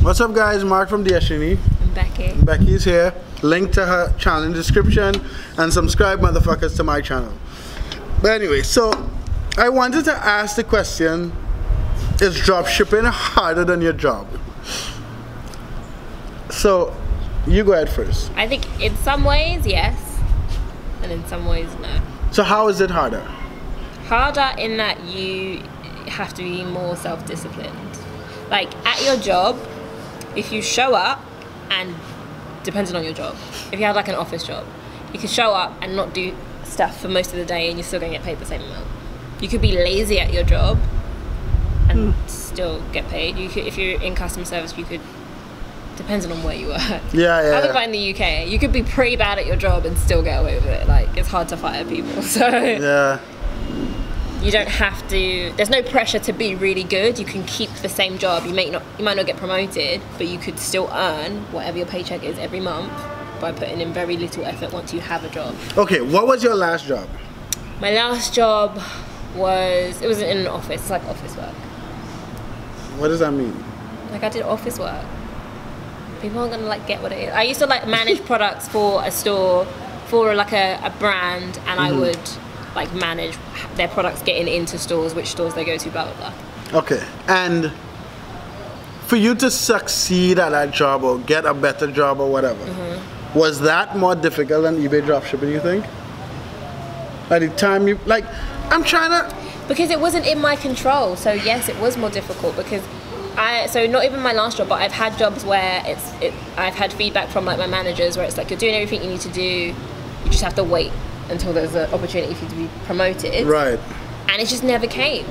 What's up guys, Mark from Destiny. I'm Becky. Becky's here. Link to her channel in the description and subscribe motherfuckers to my channel. But anyway, so I wanted to ask the question, is dropshipping harder than your job? So you go ahead first. I think in some ways, yes. And in some ways, no. So how is it harder? Harder in that you have to be more self-disciplined. Like at your job, if you show up and depending on your job, if you have like an office job, you can show up and not do stuff for most of the day and you're still going to get paid the same amount. You could be lazy at your job and still get paid. You could, if you're in customer service, you could, depending on where you work. Yeah. I live in the UK. You could be pretty bad at your job and still get away with it. Like, it's hard to fire people. So Yeah. you don't have to. There's no pressure to be really good. You can keep the same job. You might not get promoted, but you could still earn whatever your paycheck is every month by putting in very little effort once you have a job. Okay, what was your last job? My last job was in an office. It's like office work. What does that mean? Like I did office work. People aren't gonna like get what it is. I used to like manage products for a store, for like a brand, and I would like manage their products getting into stores, which stores they go to, blah blah blah. Okay, and for you to succeed at that job or get a better job or whatever, was that more difficult than eBay dropshipping, you think? At the time you, like, I'm trying to... Because it wasn't in my control, so yes, it was more difficult because so not even my last job, but I've had jobs where I've had feedback from like my managers where it's like, you're doing everything you need to do, you just have to wait until there's an opportunity for you to be promoted. Right. And it just never came.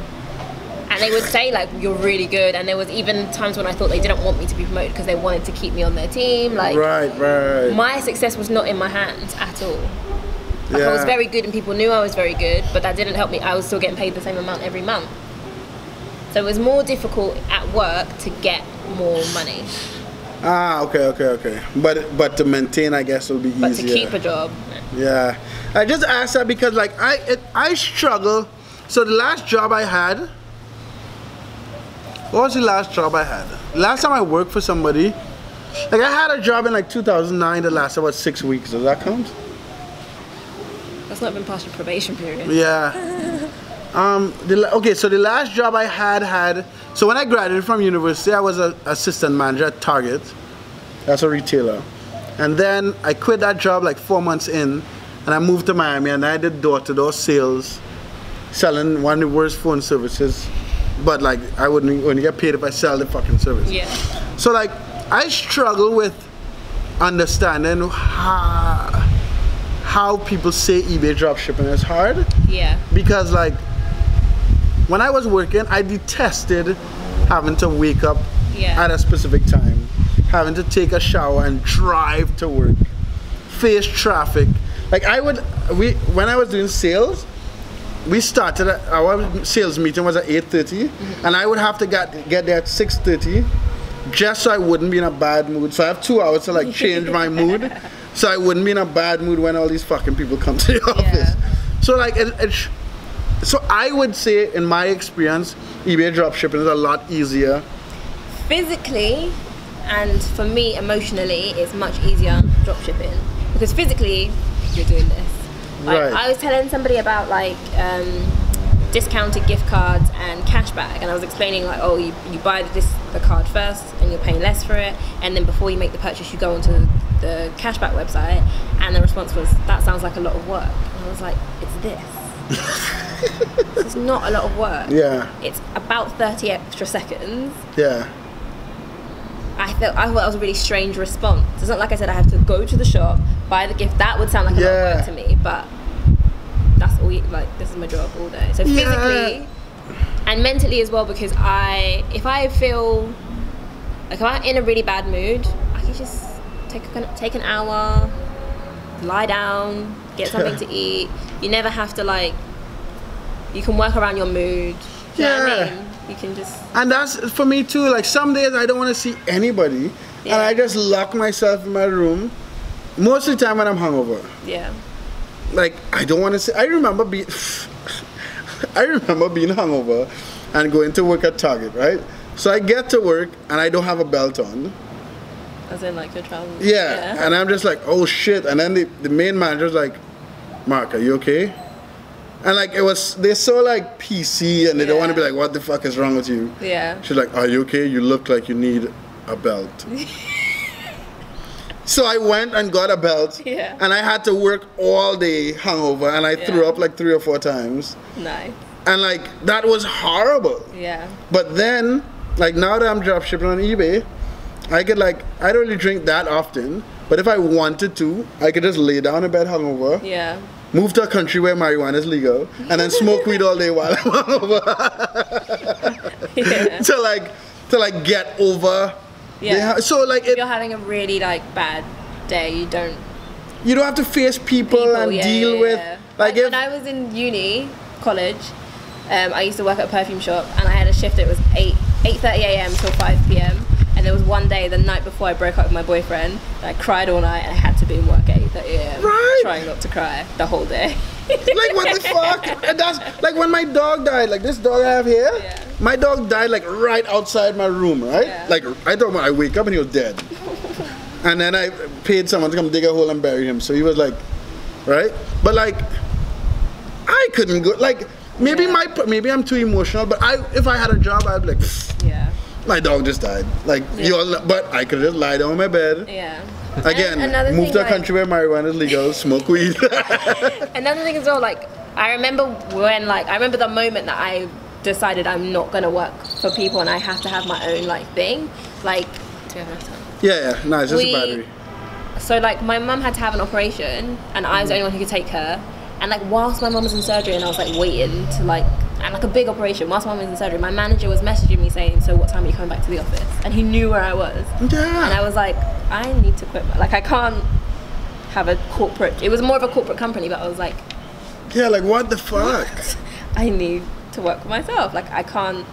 And they would say like, you're really good, and there was even times when I thought they didn't want me to be promoted because they wanted to keep me on their team. Like, right. my success was not in my hands at all. Like, I was very good and people knew I was very good, but that didn't help me. I was still getting paid the same amount every month. So it was more difficult at work to get more money. Ah, okay. But to maintain, I guess, will be easier. But to keep a job. Yeah. I just asked that because like I struggle. So the last job I had, what was the last job I had? Last time I worked for somebody, like I had a job in like 2009 that lasted about 6 weeks. Does that count? That's not been past your probation period. Yeah. Okay, so the last job I had, so when I graduated from university, I was an assistant manager at Target. That's a retailer. And then I quit that job like 4 months in, and I moved to Miami, and I did door-to-door sales, selling one of the worst phone services, but like I wouldn't only get paid if I sell the fucking service. Yeah. So like I struggle with understanding how people say eBay dropshipping is hard. Yeah. Because like when I was working, I detested having to wake up at a specific time, having to take a shower and drive to work, face traffic. Like when I was doing sales, we started our sales meeting was at 8:30, and I would have to get there at 6:30 just so I wouldn't be in a bad mood. So I have 2 hours to like change my mood, so I wouldn't be in a bad mood when all these fucking people come to the office. So like so I would say, in my experience, eBay dropshipping is a lot easier. Physically, and for me emotionally, it's much easier dropshipping because physically you're doing this. Like, Right. I was telling somebody about like discounted gift cards and cashback, and I was explaining like, oh, you buy the card first and you're paying less for it, and then before you make the purchase you go onto the cashback website, and the response was, that sounds like a lot of work. And I was like, it's this. It's not a lot of work. Yeah. It's about 30 extra seconds. Yeah. I thought that was a really strange response. It's not like I said I have to go to the shop, buy the gift. That would sound like a lot of work to me, but that's all. Like, this is my job all day. So physically and mentally as well, because if I feel like if I'm in a really bad mood, I can just take an hour, lie down, get something to eat. You never have to like. You can work around your mood. Do you know what I mean? You can just. And that's for me too. Like some days I don't want to see anybody, and I just lock myself in my room. Most of the time when I'm hungover. Yeah. Like I don't want to see. I remember being hungover and going to work at Target, right? So I get to work and I don't have a belt on. As in like your trousers? Yeah, and I'm just like, oh shit. And then the main manager's like, Mark, are you okay? And like they're so like PC and they don't want to be like, what the fuck is wrong with you? Yeah. She's like, are you okay? You look like you need a belt. So I went and got a belt. Yeah. And I had to work all day hungover and I threw up like 3 or 4 times. Nice. And like that was horrible. Yeah. But then, like now that I'm drop shipping on eBay, I could like, I don't really drink that often, but if I wanted to, I could just lay down in bed hungover. Yeah. Move to a country where marijuana is legal, and then smoke weed all day while I'm hungover. Yeah. to like get over. Yeah. So like if you're having a really like bad day, you don't have to face people and deal with. Like when I was in college, I used to work at a perfume shop, and I had a shift. It was 8:30 a.m. till 5 p.m. And there was one day, the night before I broke up with my boyfriend, I cried all night and I had to be in work at 8:30 a.m. Right. Trying not to cry the whole day. Like what the fuck? And that's like when my dog died, like this dog I have here, my dog died like right outside my room, right? Yeah. Like I thought when I wake up and he was dead. And then I paid someone to come dig a hole and bury him. So he was like, right? But like, I couldn't go, like, maybe I'm too emotional, but if I had a job, I'd be like, my dog just died. Like, but I could just lie down in my bed. Yeah. Again, move to a country where marijuana is legal, smoke weed. Another thing as well, like, I remember the moment that I decided I'm not gonna work for people and I have to have my own like thing. Like, do you have enough time? Yeah, no, it's just a battery. So like, my mum had to have an operation, and I was the only one who could take her. And like, whilst my mum was in surgery, and I was like waiting to like. And like a big operation, whilst my mum was in surgery, my manager was messaging me saying, so what time are you coming back to the office? And he knew where I was. Yeah. And I was like, I need to quit. Like, I can't have a corporate, it was more of a corporate company, but I was like, yeah, like what the fuck? I need to work for myself. Like, I can't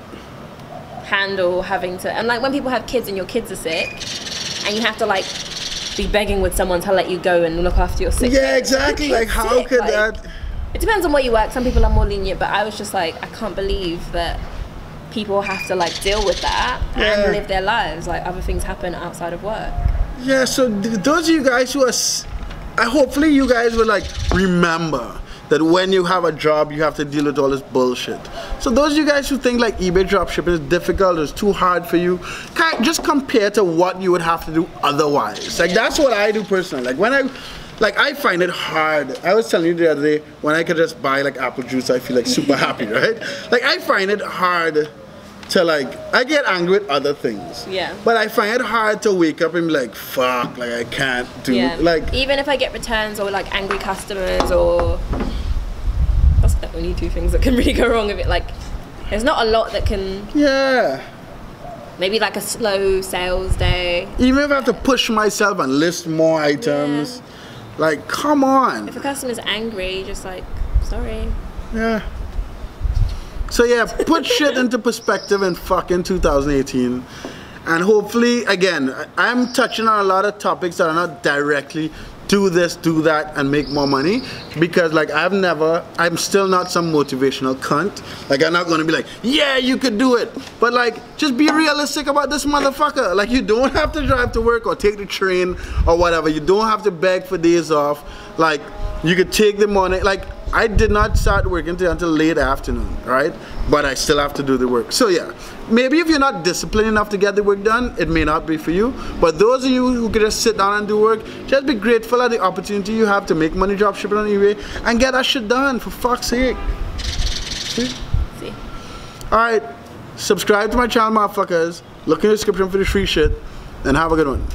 handle having to, and like when people have kids and your kids are sick, and you have to like be begging with someone to let you go and look after your sick. Yeah, exactly. Like how could that? It depends on where you work. Some people are more lenient, but I was just like, I can't believe that people have to like deal with that and live their lives. Like other things happen outside of work. Yeah, so those of you guys who are, hopefully you guys will like remember that when you have a job, you have to deal with all this bullshit. So those of you guys who think like eBay dropshipping is difficult, it's too hard for you, just compare to what you would have to do otherwise. Like that's what I do personally. Like when I find it hard. I was telling you the other day, when I could just buy like apple juice, I feel like super happy, right? Like I find it hard to like, I get angry with other things. Yeah. But I find it hard to wake up and be like, fuck, like I can't do, like. Even if I get returns or like angry customers or, that's the only 2 things that can really go wrong with it. Like, there's not a lot that can. Yeah. Maybe like a slow sales day. Even if I have to push myself and list more items. Yeah. Like, come on. If a customer's angry, just like, sorry. Yeah. So yeah, put shit into perspective in fucking 2018. And hopefully, again, I'm touching on a lot of topics that are not directly do this, do that, and make more money. Because like I'm still not some motivational cunt. Like I'm not gonna be like, yeah, you could do it. But like, just be realistic about this motherfucker. Like you don't have to drive to work or take the train or whatever. You don't have to beg for days off. Like you could take the money. Like I did not start working until late afternoon, right? But I still have to do the work. So yeah, maybe if you're not disciplined enough to get the work done, it may not be for you. But those of you who can just sit down and do work, just be grateful at the opportunity you have to make money drop shipping on eBay and get that shit done, for fuck's sake. See? Alright, subscribe to my channel, motherfuckers. Look in the description for the free shit, and have a good one.